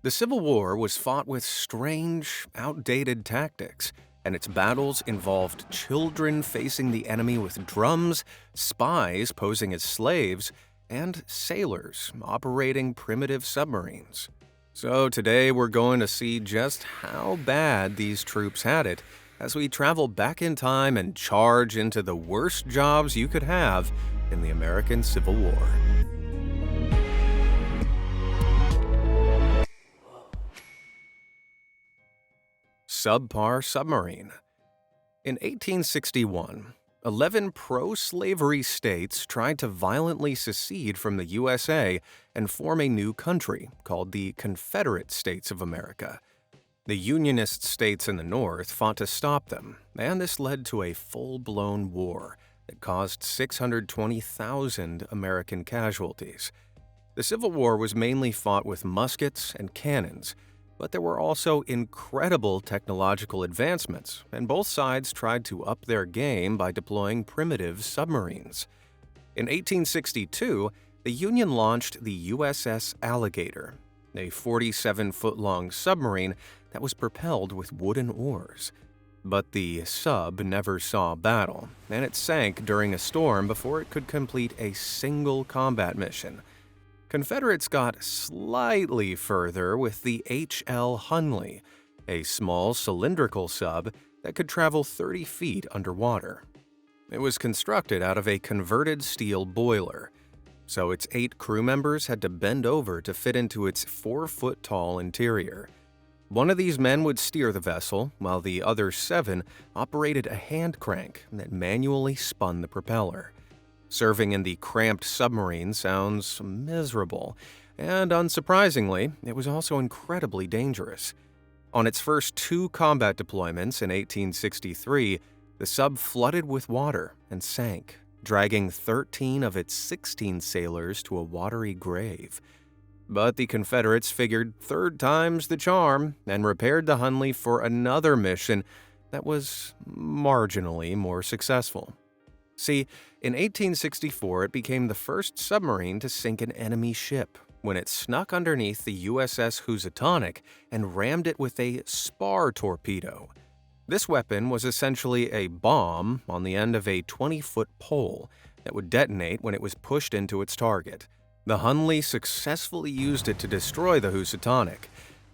The Civil War was fought with strange, outdated tactics, and its battles involved children facing the enemy with drums, spies posing as slaves, and sailors operating primitive submarines. So today we're going to see just how bad these troops had it as we travel back in time and charge into the worst jobs you could have in the American Civil War. Subpar submarine. In 1861, 11 pro-slavery states tried to violently secede from the USA and form a new country called the Confederate States of America. The Unionist states in the North fought to stop them, and this led to a full-blown war that caused 620,000 American casualties. The Civil War was mainly fought with muskets and cannons, but there were also incredible technological advancements, and both sides tried to up their game by deploying primitive submarines. In 1862, the Union launched the USS Alligator, a 47-foot-long submarine that was propelled with wooden oars. But the sub never saw battle, and it sank during a storm before it could complete a single combat mission. Confederates got slightly further with the H.L. Hunley, a small cylindrical sub that could travel 30 feet underwater. It was constructed out of a converted steel boiler, so its 8 crew members had to bend over to fit into its 4-foot-tall interior. One of these men would steer the vessel, while the other 7 operated a hand crank that manually spun the propeller. Serving in the cramped submarine sounds miserable, and unsurprisingly, it was also incredibly dangerous. On its first 2 combat deployments in 1863, the sub flooded with water and sank, dragging 13 of its 16 sailors to a watery grave. But the Confederates figured third time's the charm and repaired the Hunley for another mission that was marginally more successful. See, in 1864, it became the first submarine to sink an enemy ship when it snuck underneath the USS Housatonic and rammed it with a spar torpedo. This weapon was essentially a bomb on the end of a 20-foot pole that would detonate when it was pushed into its target. The Hunley successfully used it to destroy the Housatonic,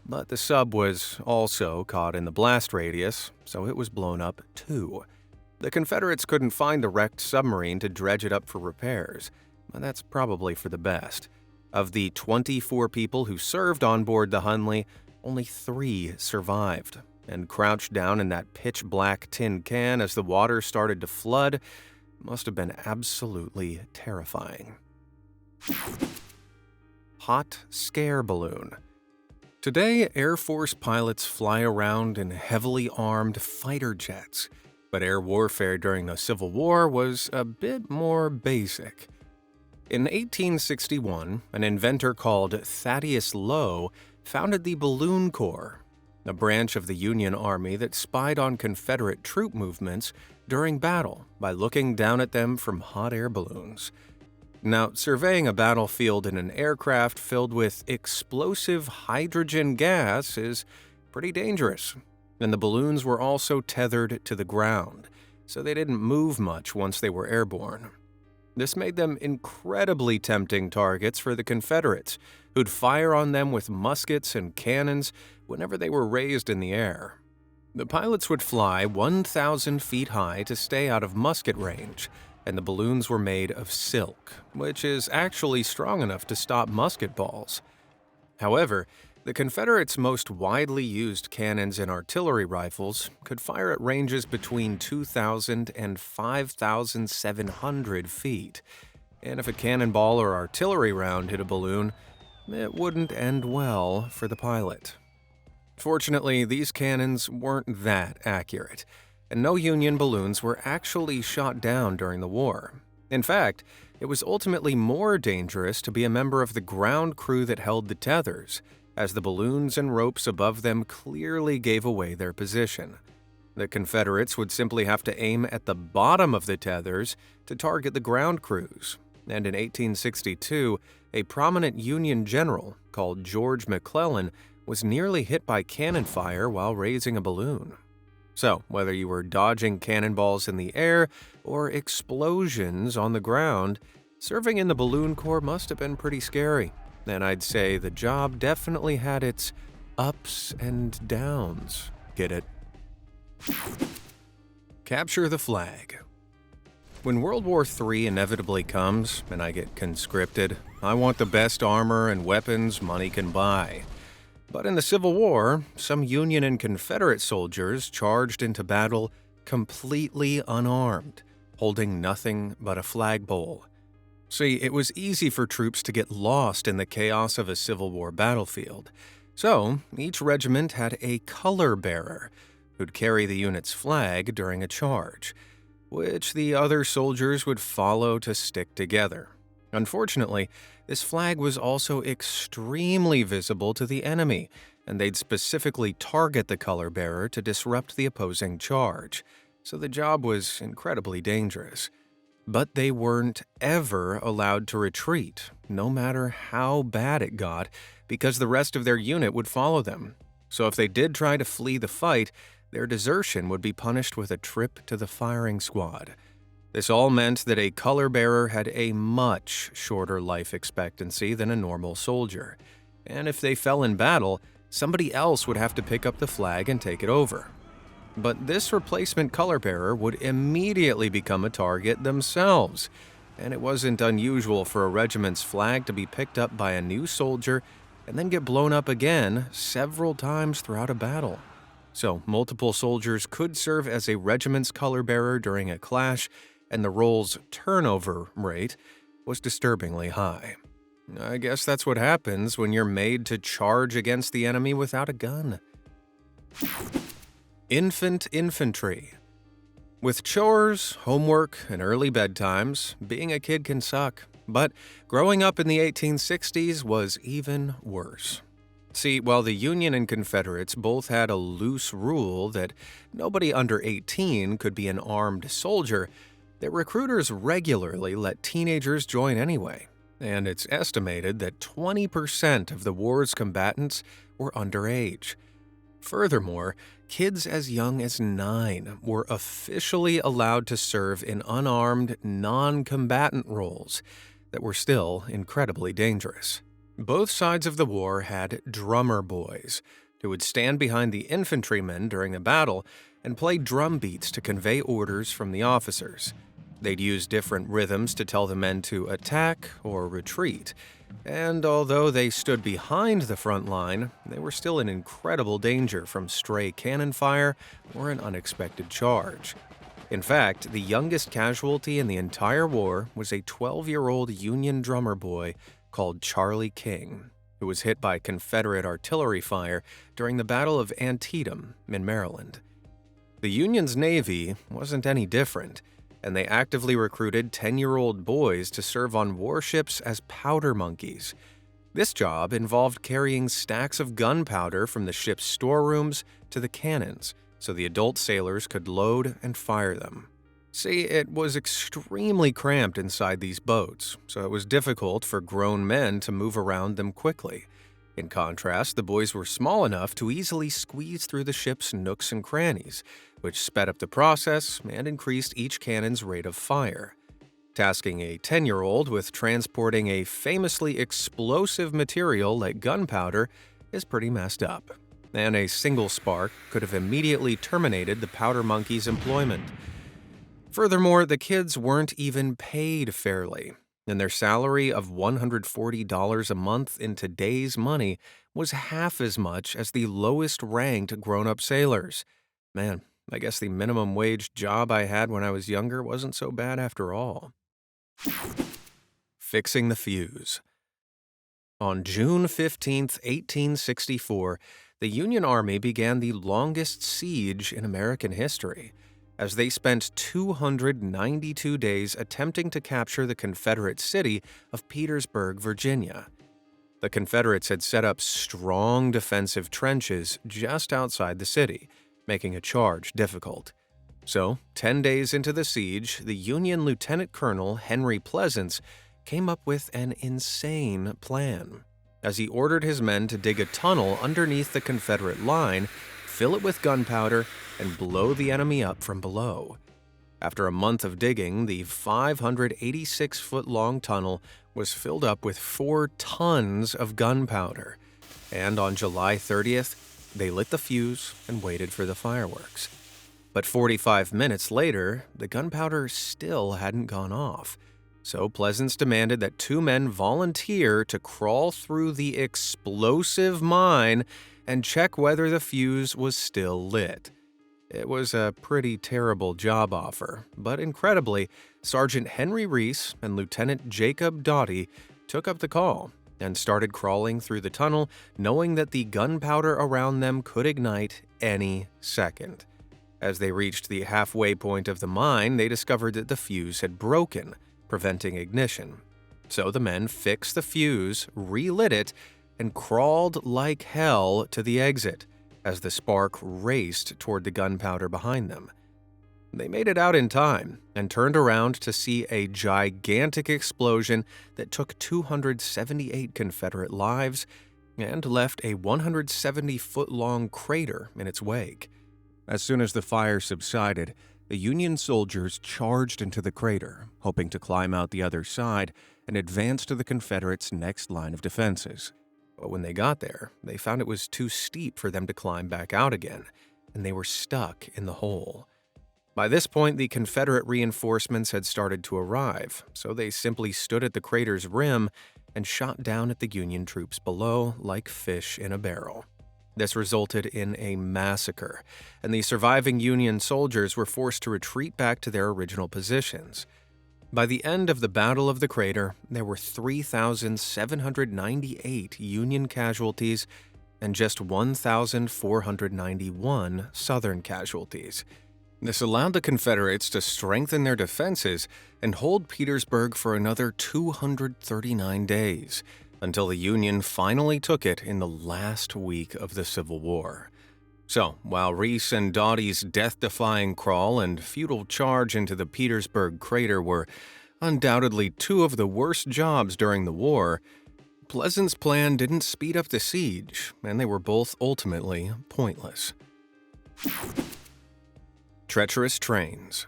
but the sub was also caught in the blast radius, so it was blown up too. The Confederates couldn't find the wrecked submarine to dredge it up for repairs, but that's probably for the best. Of the 24 people who served on board the Hunley, only 3 survived, and crouched down in that pitch-black tin can as the water started to flood must have been absolutely terrifying. Hot scare balloon. Today, Air Force pilots fly around in heavily armed fighter jets, but air warfare during the Civil War was a bit more basic. In 1861, an inventor called Thaddeus Lowe founded the Balloon Corps, a branch of the Union Army that spied on Confederate troop movements during battle by looking down at them from hot air balloons. Now, surveying a battlefield in an aircraft filled with explosive hydrogen gas is pretty dangerous, and the balloons were also tethered to the ground, so they didn't move much once they were airborne. This made them incredibly tempting targets for the Confederates, who'd fire on them with muskets and cannons whenever they were raised in the air. The pilots would fly 1,000 feet high to stay out of musket range, and the balloons were made of silk, which is actually strong enough to stop musket balls. However, the Confederates' most widely used cannons and artillery rifles could fire at ranges between 2,000 and 5,700 feet, and if a cannonball or artillery round hit a balloon, it wouldn't end well for the pilot. Fortunately, these cannons weren't that accurate, and no Union balloons were actually shot down during the war. In fact, it was ultimately more dangerous to be a member of the ground crew that held the tethers, as the balloons and ropes above them clearly gave away their position. The Confederates would simply have to aim at the bottom of the tethers to target the ground crews, and in 1862, a prominent Union general called George McClellan was nearly hit by cannon fire while raising a balloon. So, whether you were dodging cannonballs in the air or explosions on the ground, serving in the Balloon Corps must have been pretty scary. And I'd say the job definitely had its ups and downs. Get it? Capture the flag. When World War III inevitably comes and I get conscripted, I want the best armor and weapons money can buy. But in the Civil War, some Union and Confederate soldiers charged into battle completely unarmed, holding nothing but a flagpole. See, it was easy for troops to get lost in the chaos of a Civil War battlefield. So, each regiment had a color bearer who'd carry the unit's flag during a charge, which the other soldiers would follow to stick together. Unfortunately, this flag was also extremely visible to the enemy, and they'd specifically target the color bearer to disrupt the opposing charge, so the job was incredibly dangerous. But they weren't ever allowed to retreat, no matter how bad it got, because the rest of their unit would follow them. So if they did try to flee the fight, their desertion would be punished with a trip to the firing squad. This all meant that a color bearer had a much shorter life expectancy than a normal soldier, and if they fell in battle, somebody else would have to pick up the flag and take it over. But this replacement color bearer would immediately become a target themselves, and it wasn't unusual for a regiment's flag to be picked up by a new soldier and then get blown up again several times throughout a battle. So multiple soldiers could serve as a regiment's color bearer during a clash, and the role's turnover rate was disturbingly high. I guess that's what happens when you're made to charge against the enemy without a gun. Infant infantry. With chores, homework, and early bedtimes, being a kid can suck. But growing up in the 1860s was even worse. See, while the Union and Confederates both had a loose rule that nobody under 18 could be an armed soldier, the recruiters regularly let teenagers join anyway, and it's estimated that 20% of the war's combatants were underage. Furthermore, kids as young as 9 were officially allowed to serve in unarmed, non-combatant roles that were still incredibly dangerous. Both sides of the war had drummer boys who would stand behind the infantrymen during the battle and play drum beats to convey orders from the officers. They'd use different rhythms to tell the men to attack or retreat, and although they stood behind the front line, they were still in incredible danger from stray cannon fire or an unexpected charge. In fact, the youngest casualty in the entire war was a 12-year-old Union drummer boy called Charlie King, who was hit by Confederate artillery fire during the Battle of Antietam in Maryland. The Union's Navy wasn't any different, and they actively recruited 10-year-old boys to serve on warships as powder monkeys. This job involved carrying stacks of gunpowder from the ship's storerooms to the cannons, so the adult sailors could load and fire them. See, it was extremely cramped inside these boats, so it was difficult for grown men to move around them quickly. In contrast, the boys were small enough to easily squeeze through the ship's nooks and crannies, which sped up the process and increased each cannon's rate of fire. Tasking a 10-year-old with transporting a famously explosive material like gunpowder is pretty messed up, and a single spark could have immediately terminated the powder monkey's employment. Furthermore, the kids weren't even paid fairly, and their salary of $140 a month in today's money was half as much as the lowest-ranked grown-up sailors. Man, I guess the minimum wage job I had when I was younger wasn't so bad after all. Fixing the fuse. On June 15, 1864, the Union Army began the longest siege in American history, as they spent 292 days attempting to capture the Confederate city of Petersburg, Virginia. The Confederates had set up strong defensive trenches just outside the city, making a charge difficult. So, 10 days into the siege, the Union Lieutenant Colonel Henry Pleasants came up with an insane plan. as he ordered his men to dig a tunnel underneath the Confederate line, fill it with gunpowder, and blow the enemy up from below. After a month of digging, the 586-foot-long tunnel was filled up with 4 tons of gunpowder, and on July 30th, they lit the fuse and waited for the fireworks. But 45 minutes later, the gunpowder still hadn't gone off, so Pleasants demanded that 2 men volunteer to crawl through the explosive mine and check whether the fuse was still lit. It was a pretty terrible job offer, but incredibly, Sergeant Henry Reese and Lieutenant Jacob Doughty took up the call and started crawling through the tunnel, knowing that the gunpowder around them could ignite any second. As they reached the halfway point of the mine, they discovered that the fuse had broken, preventing ignition. So the men fixed the fuse, relit it, and crawled like hell to the exit as the spark raced toward the gunpowder behind them. They made it out in time and turned around to see a gigantic explosion that took 278 Confederate lives and left a 170-foot-long crater in its wake. As soon as the fire subsided, the Union soldiers charged into the crater, hoping to climb out the other side and advance to the Confederates' next line of defenses. But when they got there, they found it was too steep for them to climb back out again, and they were stuck in the hole. By this point, the Confederate reinforcements had started to arrive, so they simply stood at the crater's rim and shot down at the Union troops below like fish in a barrel. This resulted in a massacre, and the surviving Union soldiers were forced to retreat back to their original positions. By the end of the Battle of the Crater, there were 3,798 Union casualties and just 1,491 Southern casualties. This allowed the Confederates to strengthen their defenses and hold Petersburg for another 239 days, until the Union finally took it in the last week of the Civil War. So, while Reese and Doughty's death-defying crawl and futile charge into the Petersburg crater were undoubtedly 2 of the worst jobs during the war, Pleasants' plan didn't speed up the siege, and they were both ultimately pointless. Treacherous trains.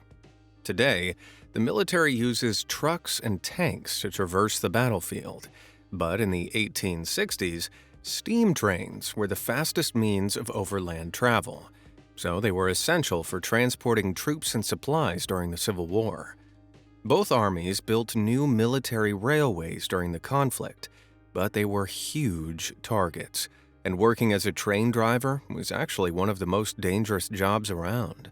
Today, the military uses trucks and tanks to traverse the battlefield, but in the 1860s, steam trains were the fastest means of overland travel, so they were essential for transporting troops and supplies during the Civil War. Both armies built new military railways during the conflict, but they were huge targets, and working as a train driver was actually one of the most dangerous jobs around.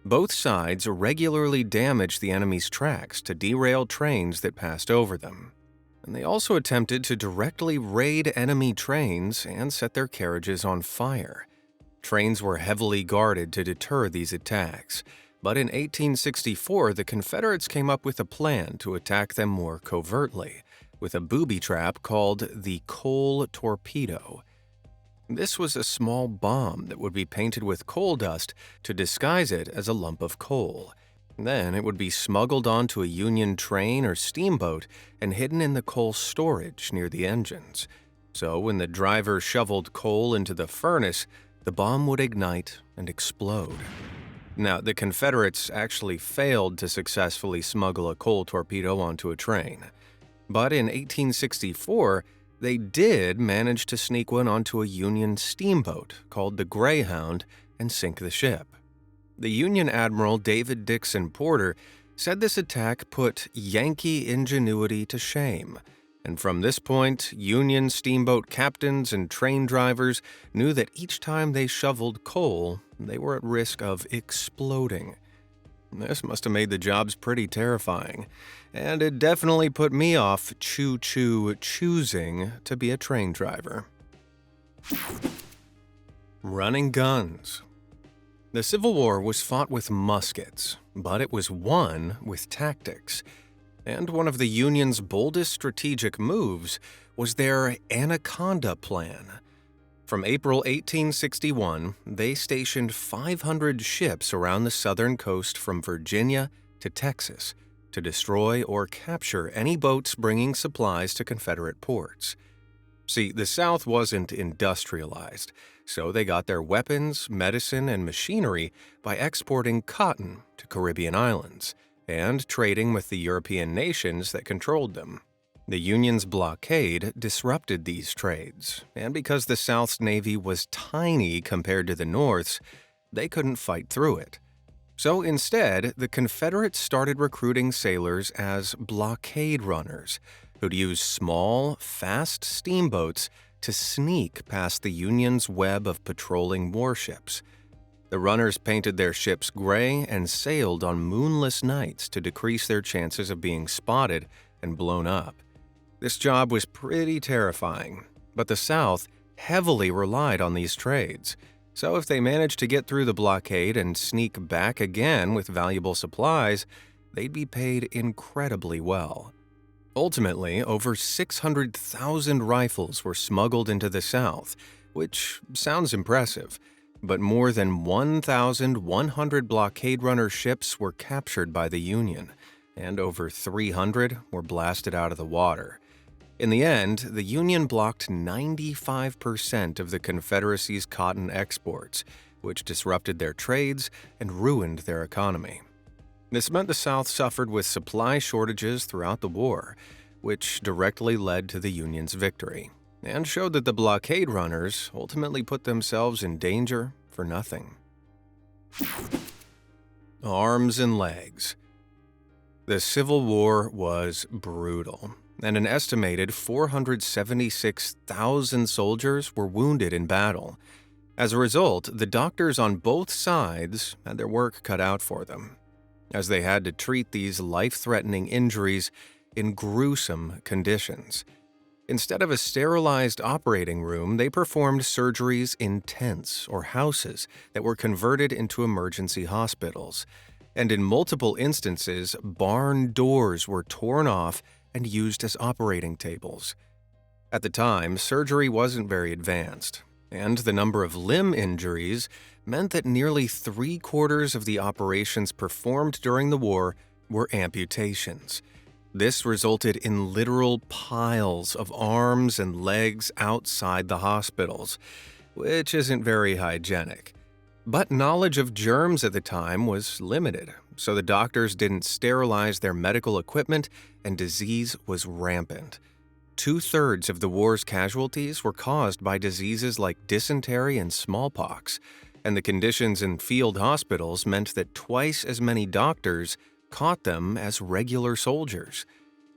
Both sides regularly damaged the enemy's tracks to derail trains that passed over them. And they also attempted to directly raid enemy trains and set their carriages on fire. Trains were heavily guarded to deter these attacks, but in 1864 the Confederates came up with a plan to attack them more covertly, with a booby trap called the coal torpedo. This was a small bomb that would be painted with coal dust to disguise it as a lump of coal. Then it would be smuggled onto a Union train or steamboat and hidden in the coal storage near the engines. So when the driver shoveled coal into the furnace, the bomb would ignite and explode. Now, the Confederates actually failed to successfully smuggle a coal torpedo onto a train. But in 1864, they did manage to sneak one onto a Union steamboat called the Greyhound and sink the ship. The Union Admiral David Dixon Porter said this attack put Yankee ingenuity to shame, and from this point, Union steamboat captains and train drivers knew that each time they shoveled coal, they were at risk of exploding. This must have made the jobs pretty terrifying, and it definitely put me off choosing to be a train driver. Running guns. The Civil War was fought with muskets, but it was won with tactics. And one of the Union's boldest strategic moves was their Anaconda Plan. From April 1861, they stationed 500 ships around the southern coast from Virginia to Texas to destroy or capture any boats bringing supplies to Confederate ports. See, the South wasn't industrialized, so they got their weapons, medicine, and machinery by exporting cotton to Caribbean islands and trading with the European nations that controlled them. The Union's blockade disrupted these trades, and because the South's navy was tiny compared to the North's, they couldn't fight through it. So instead, the Confederates started recruiting sailors as blockade runners, who'd use small, fast steamboats to sneak past the Union's web of patrolling warships. The runners painted their ships gray and sailed on moonless nights to decrease their chances of being spotted and blown up. This job was pretty terrifying, but the South heavily relied on these trades. So if they managed to get through the blockade and sneak back again with valuable supplies, they'd be paid incredibly well. Ultimately, over 600,000 rifles were smuggled into the South, which sounds impressive, but more than 1,100 blockade runner ships were captured by the Union, and over 300 were blasted out of the water. In the end, the Union blocked 95% of the Confederacy's cotton exports, which disrupted their trades and ruined their economy. This meant the South suffered with supply shortages throughout the war, which directly led to the Union's victory, and showed that the blockade runners ultimately put themselves in danger for nothing. Arms and legs. The Civil War was brutal, and an estimated 476,000 soldiers were wounded in battle. As a result, the doctors on both sides had their work cut out for them, as they had to treat these life-threatening injuries in gruesome conditions. Instead of a sterilized operating room, they performed surgeries in tents or houses that were converted into emergency hospitals. And in multiple instances, barn doors were torn off and used as operating tables. At the time, surgery wasn't very advanced, and the number of limb injuries meant that nearly 3/4 of the operations performed during the war were amputations. This resulted in literal piles of arms and legs outside the hospitals, which isn't very hygienic. But knowledge of germs at the time was limited, so the doctors didn't sterilize their medical equipment, and disease was rampant. 2/3 of the war's casualties were caused by diseases like dysentery and smallpox, and the conditions in field hospitals meant that twice as many doctors caught them as regular soldiers.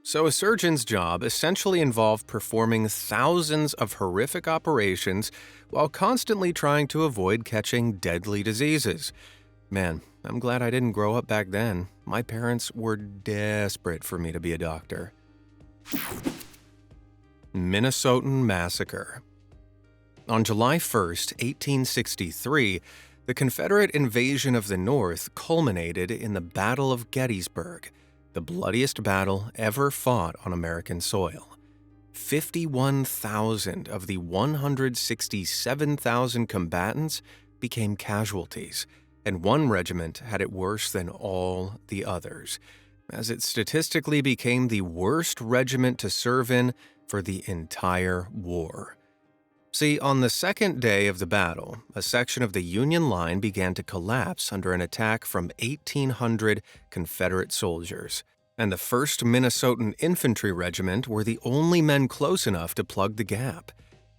So a surgeon's job essentially involved performing thousands of horrific operations while constantly trying to avoid catching deadly diseases. Man, I'm glad I didn't grow up back then. My parents were desperate for me to be a doctor. Minnesotan Massacre. On July 1st, 1863, the Confederate invasion of the North culminated in the Battle of Gettysburg, the bloodiest battle ever fought on American soil. 51,000 of the 167,000 combatants became casualties, and one regiment had it worse than all the others, as it statistically became the worst regiment to serve in for the entire war. See, on the second day of the battle, a section of the Union line began to collapse under an attack from 1,800 Confederate soldiers, and the 1st Minnesotan Infantry Regiment were the only men close enough to plug the gap.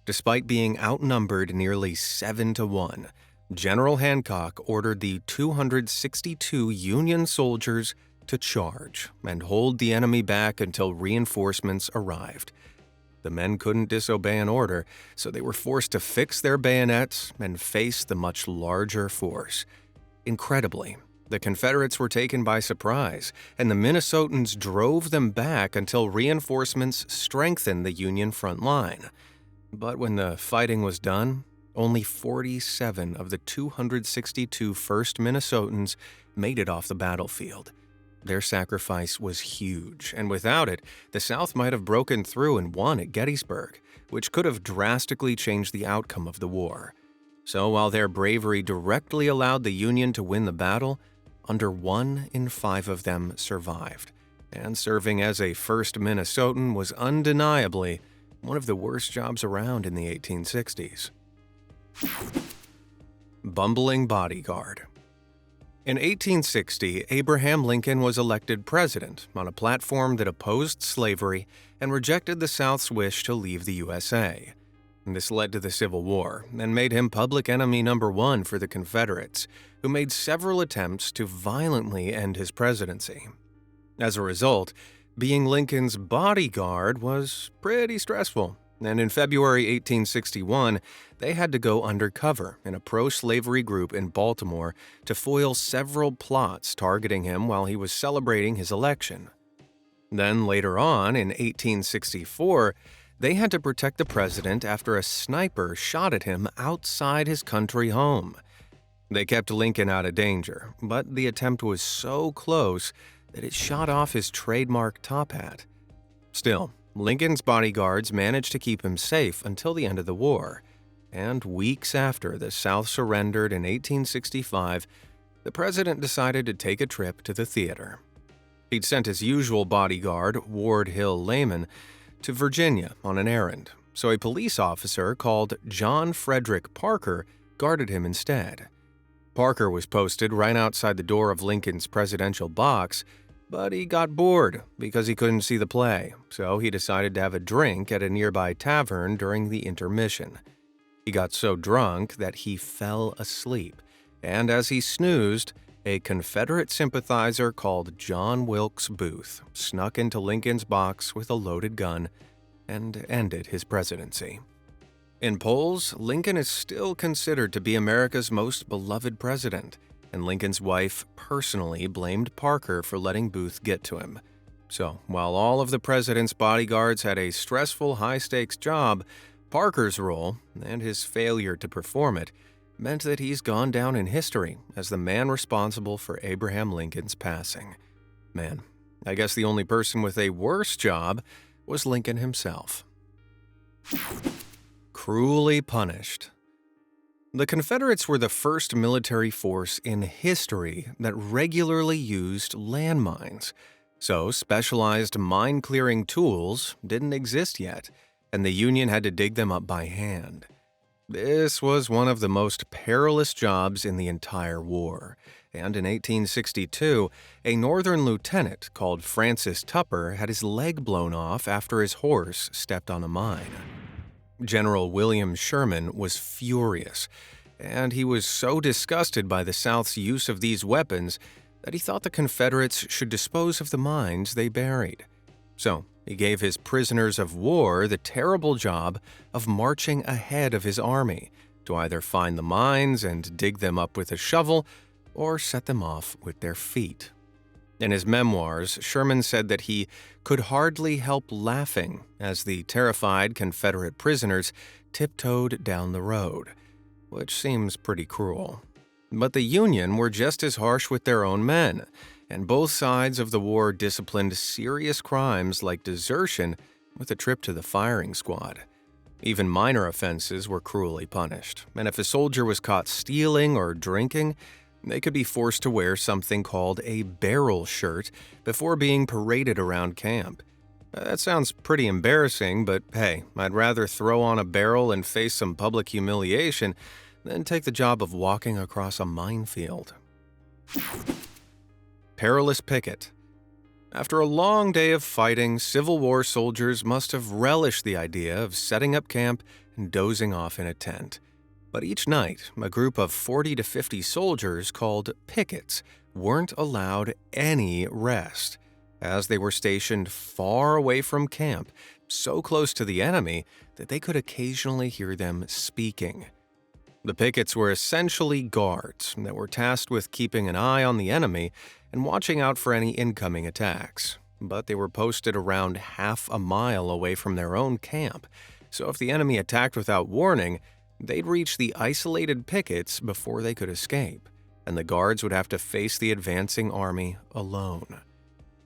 Despite being outnumbered nearly 7-1, General Hancock ordered the 262 Union soldiers to charge and hold the enemy back until reinforcements arrived. The men couldn't disobey an order, so they were forced to fix their bayonets and face the much larger force. Incredibly, the Confederates were taken by surprise, and the Minnesotans drove them back until reinforcements strengthened the Union front line. But when the fighting was done, only 47 of the 262 1st Minnesotans made it off the battlefield. Their sacrifice was huge, and without it, the South might have broken through and won at Gettysburg, which could have drastically changed the outcome of the war. So while their bravery directly allowed the Union to win the battle, under 1 in 5 of them survived, and serving as a 1st Minnesotan was undeniably one of the worst jobs around in the 1860s. Bumbling bodyguard. In 1860, Abraham Lincoln was elected president on a platform that opposed slavery and rejected the South's wish to leave the USA. This led to the Civil War and made him public enemy number one for the Confederates, who made several attempts to violently end his presidency. As a result, being Lincoln's bodyguard was pretty stressful, and in February 1861, they had to go undercover in a pro-slavery group in Baltimore to foil several plots targeting him while he was celebrating his election. Then later on, in 1864, they had to protect the president after a sniper shot at him outside his country home. They kept Lincoln out of danger, but the attempt was so close that it shot off his trademark top hat. Still, Lincoln's bodyguards managed to keep him safe until the end of the war, and weeks after the South surrendered in 1865, the president decided to take a trip to the theater. He'd sent his usual bodyguard, Ward Hill Layman, to Virginia on an errand, so a police officer called John Frederick Parker guarded him instead. Parker was posted right outside the door of Lincoln's presidential box, but he got bored because he couldn't see the play, so he decided to have a drink at a nearby tavern during the intermission. He got so drunk that he fell asleep, and as he snoozed, a Confederate sympathizer called John Wilkes Booth snuck into Lincoln's box with a loaded gun and ended his presidency. In polls, Lincoln is still considered to be America's most beloved president, and Lincoln's wife personally blamed Parker for letting Booth get to him. So, while all of the president's bodyguards had a stressful, high-stakes job, Parker's role, and his failure to perform it, meant that he's gone down in history as the man responsible for Abraham Lincoln's passing. Man, I guess the only person with a worse job was Lincoln himself. Cruelly punished. The Confederates were the first military force in history that regularly used landmines, so specialized mine-clearing tools didn't exist yet, and the Union had to dig them up by hand. This was one of the most perilous jobs in the entire war, and in 1862, a Northern lieutenant called Francis Tupper had his leg blown off after his horse stepped on a mine. General William Sherman was furious, and he was so disgusted by the South's use of these weapons that he thought the Confederates should dispose of the mines they buried. So, he gave his prisoners of war the terrible job of marching ahead of his army to either find the mines and dig them up with a shovel or set them off with their feet. In his memoirs, Sherman said that he could hardly help laughing as the terrified Confederate prisoners tiptoed down the road, which seems pretty cruel. But the Union were just as harsh with their own men, and both sides of the war disciplined serious crimes like desertion with a trip to the firing squad. Even minor offenses were cruelly punished, and if a soldier was caught stealing or drinking, they could be forced to wear something called a barrel shirt before being paraded around camp. That sounds pretty embarrassing, but hey, I'd rather throw on a barrel and face some public humiliation than take the job of walking across a minefield. Perilous picket. After a long day of fighting, Civil War soldiers must have relished the idea of setting up camp and dozing off in a tent. But each night, a group of 40 to 50 soldiers called pickets weren't allowed any rest, as they were stationed far away from camp, so close to the enemy that they could occasionally hear them speaking. The pickets were essentially guards that were tasked with keeping an eye on the enemy and watching out for any incoming attacks, but they were posted around half a mile away from their own camp, so if the enemy attacked without warning, they'd reach the isolated pickets before they could escape, and the guards would have to face the advancing army alone.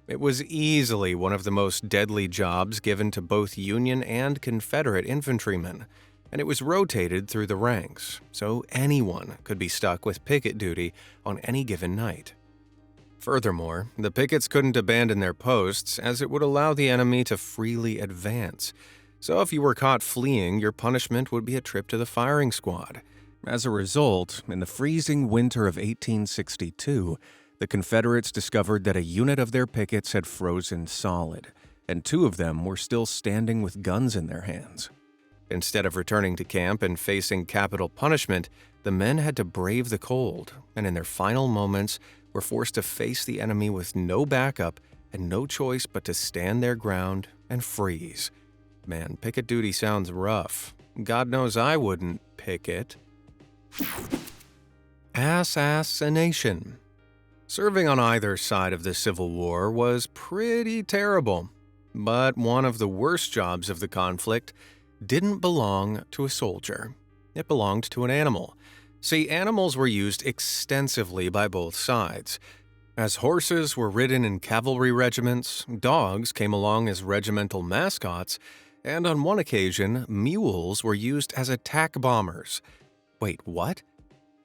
It was easily one of the most deadly jobs given to both Union and Confederate infantrymen, and it was rotated through the ranks, so anyone could be stuck with picket duty on any given night. Furthermore, the pickets couldn't abandon their posts as it would allow the enemy to freely advance, So if you were caught fleeing, your punishment would be a trip to the firing squad. As a result, in the freezing winter of 1862, the Confederates discovered that a unit of their pickets had frozen solid, and 2 of them were still standing with guns in their hands. Instead of returning to camp and facing capital punishment, the men had to brave the cold, and in their final moments were forced to face the enemy with no backup and no choice but to stand their ground and freeze. Man, picket duty sounds rough. God knows I wouldn't picket. Assassination. Serving on either side of the Civil War was pretty terrible, but one of the worst jobs of the conflict didn't belong to a soldier. It belonged to an animal. See, animals were used extensively by both sides. As horses were ridden in cavalry regiments, dogs came along as regimental mascots, and on one occasion, mules were used as attack bombers. Wait, what?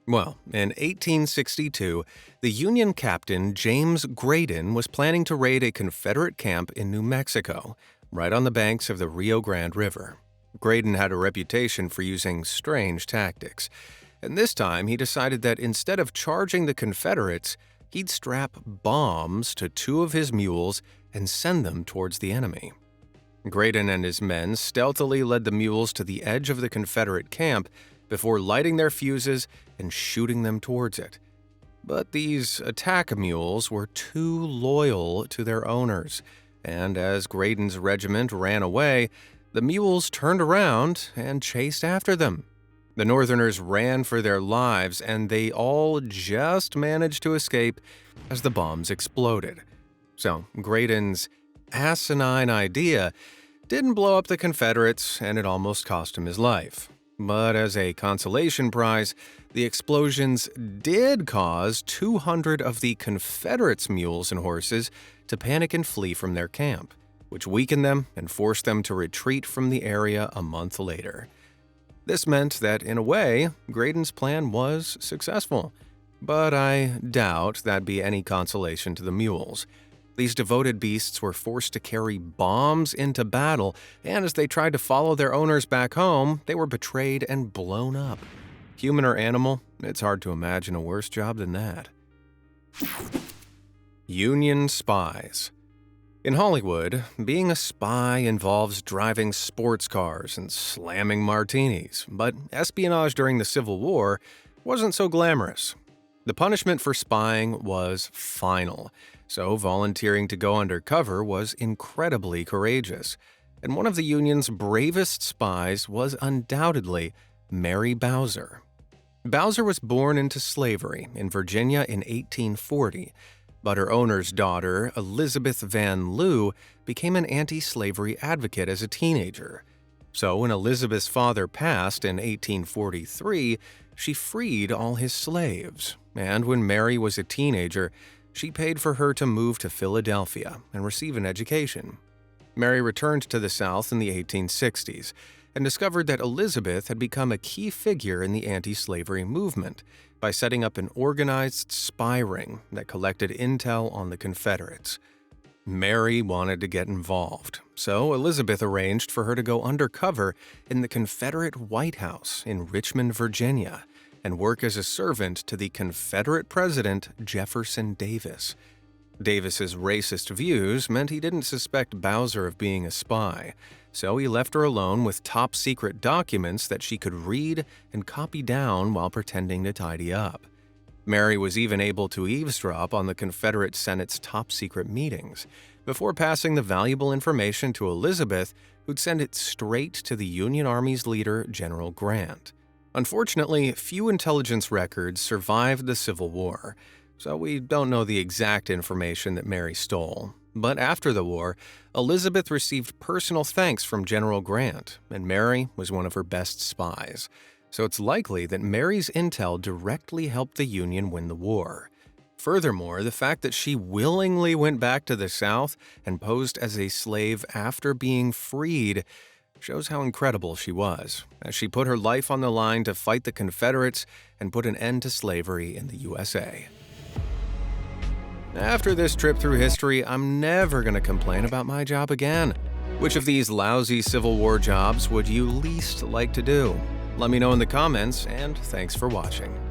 Well, in 1862, the Union captain James Graydon was planning to raid a Confederate camp in New Mexico, right on the banks of the Rio Grande River. Graydon had a reputation for using strange tactics, and this time he decided that instead of charging the Confederates, he'd strap bombs to 2 of his mules and send them towards the enemy. Graydon and his men stealthily led the mules to the edge of the Confederate camp before lighting their fuses and shooting them towards it. But these attack mules were too loyal to their owners, and as Graydon's regiment ran away, the mules turned around and chased after them. The Northerners ran for their lives, and they all just managed to escape as the bombs exploded. So Graydon's asinine idea didn't blow up the Confederates, and it almost cost him his life. But as a consolation prize, the explosions did cause 200 of the Confederates' mules and horses to panic and flee from their camp, which weakened them and forced them to retreat from the area a month later. This meant that, in a way, Graydon's plan was successful, but I doubt that'd be any consolation to the mules. These devoted beasts were forced to carry bombs into battle, and as they tried to follow their owners back home, they were betrayed and blown up. Human or animal, it's hard to imagine a worse job than that. Union spies. In Hollywood, being a spy involves driving sports cars and slamming martinis, but espionage during the Civil War wasn't so glamorous. The punishment for spying was final, so volunteering to go undercover was incredibly courageous, and one of the Union's bravest spies was undoubtedly Mary Bowser. Bowser was born into slavery in Virginia in 1840, but her owner's daughter, Elizabeth Van Lew, became an anti-slavery advocate as a teenager. So when Elizabeth's father passed in 1843, she freed all his slaves, and when Mary was a teenager, she paid for her to move to Philadelphia and receive an education. Mary returned to the South in the 1860s and discovered that Elizabeth had become a key figure in the anti-slavery movement by setting up an organized spy ring that collected intel on the Confederates. Mary wanted to get involved, so Elizabeth arranged for her to go undercover in the Confederate White House in Richmond, Virginia, and work as a servant to the Confederate President Jefferson Davis. Davis's racist views meant he didn't suspect Bowser of being a spy, so he left her alone with top-secret documents that she could read and copy down while pretending to tidy up. Mary was even able to eavesdrop on the Confederate Senate's top-secret meetings, before passing the valuable information to Elizabeth, who'd send it straight to the Union Army's leader, General Grant. Unfortunately, few intelligence records survived the Civil War, so we don't know the exact information that Mary stole. But after the war, Elizabeth received personal thanks from General Grant, and Mary was one of her best spies. So it's likely that Mary's intel directly helped the Union win the war. Furthermore, the fact that she willingly went back to the South and posed as a slave after being freed shows how incredible she was, as she put her life on the line to fight the Confederates and put an end to slavery in the USA. After this trip through history, I'm never going to complain about my job again. Which of these lousy Civil War jobs would you least like to do? Let me know in the comments, and thanks for watching.